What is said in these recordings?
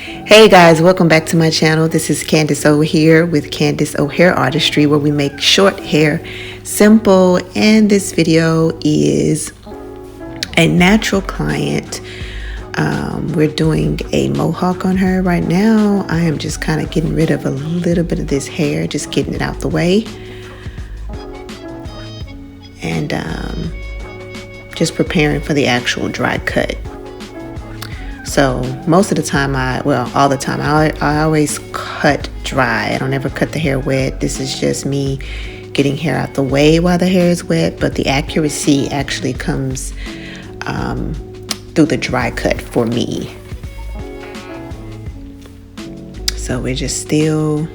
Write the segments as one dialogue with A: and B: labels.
A: Hey guys, welcome back to my channel. This is Candace O here with Candace O Hair Artistry, where we make short hair simple. And this video is a natural client. We're doing a mohawk on her right now. I am just kind of getting rid of a little bit of this hair, just getting it out the way. And just preparing for the actual dry cut. So most of the time, all the time, I always cut dry. I don't ever cut the hair wet. This is just me getting hair out the way while the hair is wet, but the accuracy actually comes through the dry cut for me. So we're just still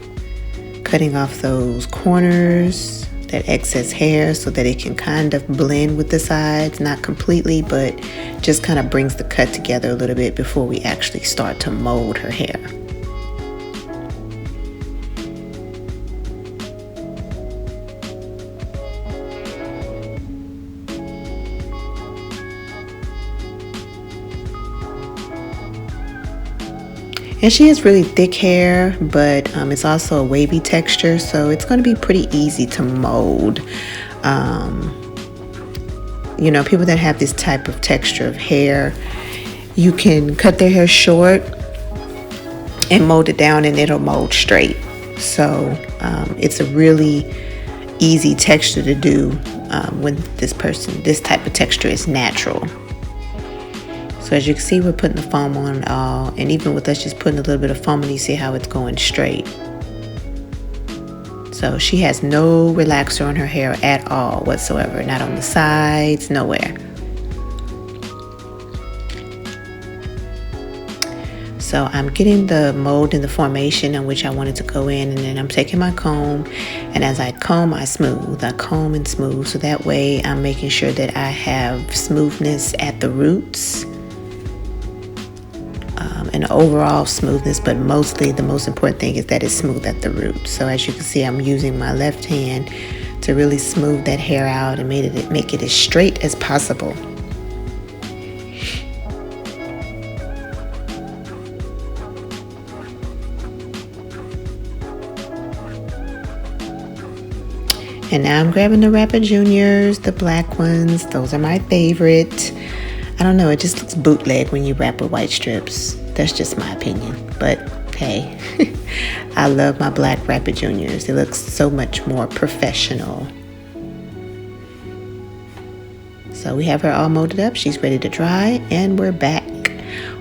A: cutting off those corners, that excess hair, so that it can kind of blend with the sides, not completely, but just kind of brings the cut together a little bit before we actually start to mold her hair. And she has really thick hair, but it's also a wavy texture, so it's going to be pretty easy to mold. People that have this type of texture of hair, you can cut their hair short and mold it down and it'll mold straight. So it's a really easy texture to do when this type of texture is natural. So as you can see, we're putting the foam on it all, and even with us just putting a little bit of foam on, you see how it's going straight. So she has no relaxer on her hair at all whatsoever, not on the sides, nowhere. So I'm getting the mold and the formation in which I wanted to go in, and then I'm taking my comb, and as I comb, I smooth. I comb and smooth, so that way I'm making sure that I have smoothness at the roots. And overall smoothness, but mostly the most important thing is that it's smooth at the root. So as you can see, I'm using my left hand to really smooth that hair out and make it as straight as possible. And now I'm grabbing the Rapper Juniors, the black ones. Those are my favorite. I don't know, it just looks bootleg when you wrap with white strips. That's just my opinion, but hey, I love my black Rapper Juniors. It looks so much more professional. So we have her all molded up. She's ready to dry, and we're back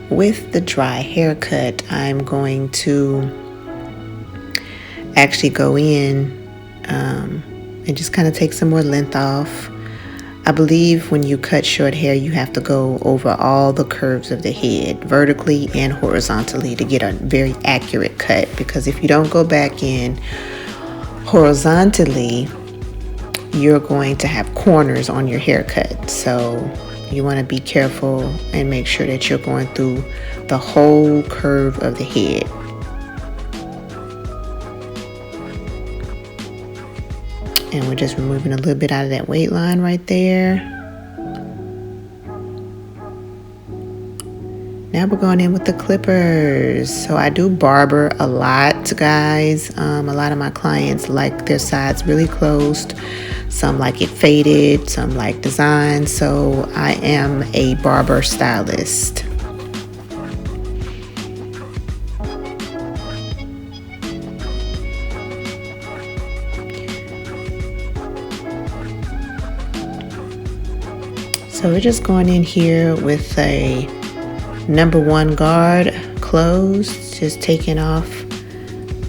A: with the dry haircut. I'm going to actually go in and just kind of take some more length off. I believe when you cut short hair, you have to go over all the curves of the head, vertically and horizontally, to get a very accurate cut. Because if you don't go back in horizontally, you're going to have corners on your haircut. So you want to be careful and make sure that you're going through the whole curve of the head. And we're just removing a little bit out of that weight line right there. Now we're going in with the clippers. So I do barber a lot, guys. A lot of my clients like their sides really closed. Some like it faded, some like design. So I am a barber stylist. So we're just going in here with a #1 guard closed, just taking off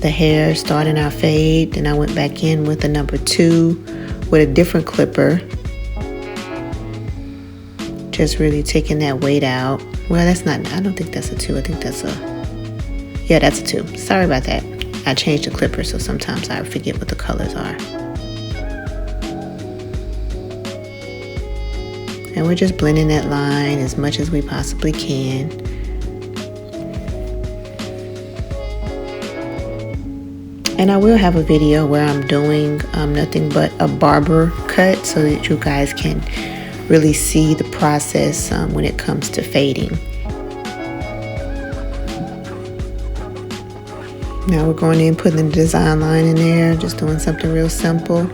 A: the hair, starting our fade. And I went back in with a #2 with a different clipper. Just really taking that weight out. Well, I don't think that's a 2. I think that's that's a 2. Sorry about that. I changed the clipper, so sometimes I forget what the colors are. And we're just blending that line as much as we possibly can. And I will have a video where I'm doing nothing but a barber cut, so that you guys can really see the process when it comes to fading. Now we're going in, putting the design line in there, just doing something real simple.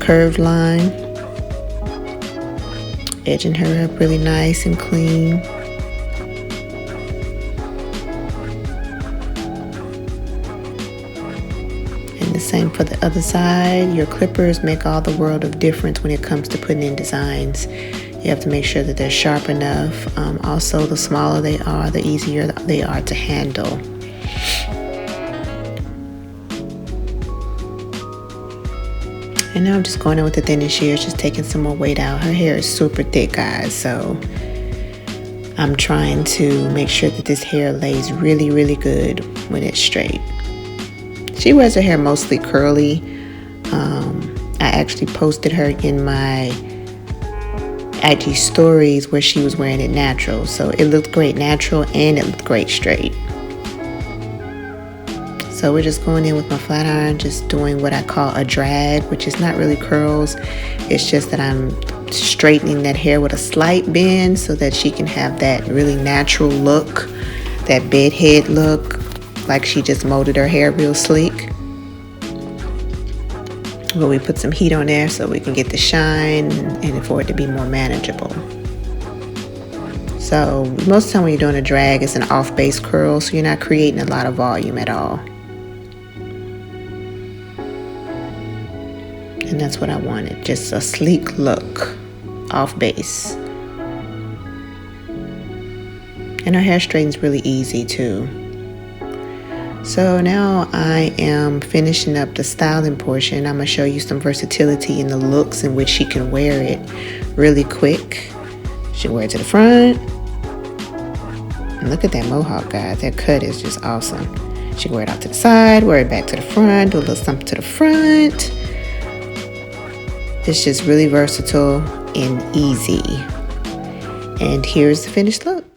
A: Curved line. Edging her up really nice and clean. And the same for the other side. Your clippers make all the world of difference when it comes to putting in designs. You have to make sure that they're sharp enough. Also, the smaller they are, the easier they are to handle. And now I'm just going in with the thinnest shears, just taking some more weight out. Her hair is super thick, guys, so I'm trying to make sure that this hair lays really, really good when it's straight. She wears her hair mostly curly. I actually posted her in my IG stories where she was wearing it natural. So it looked great natural and it looked great straight. So we're just going in with my flat iron, just doing what I call a drag, which is not really curls. It's just that I'm straightening that hair with a slight bend so that she can have that really natural look, that bedhead look, like she just molded her hair real sleek. But we put some heat on there so we can get the shine and for it to be more manageable. So most of the time when you're doing a drag, it's an off base curl, so you're not creating a lot of volume at all. And that's what I wanted, just a sleek look, off base. And her hair straightens really easy too. So now I am finishing up the styling portion. I'm going to show you some versatility in the looks in which she can wear it really quick. She wear it to the front. And look at that mohawk, guys. That cut is just awesome. She can wear it out to the side, wear it back to the front, do a little something to the front. It's just really versatile and easy. And here's the finished look.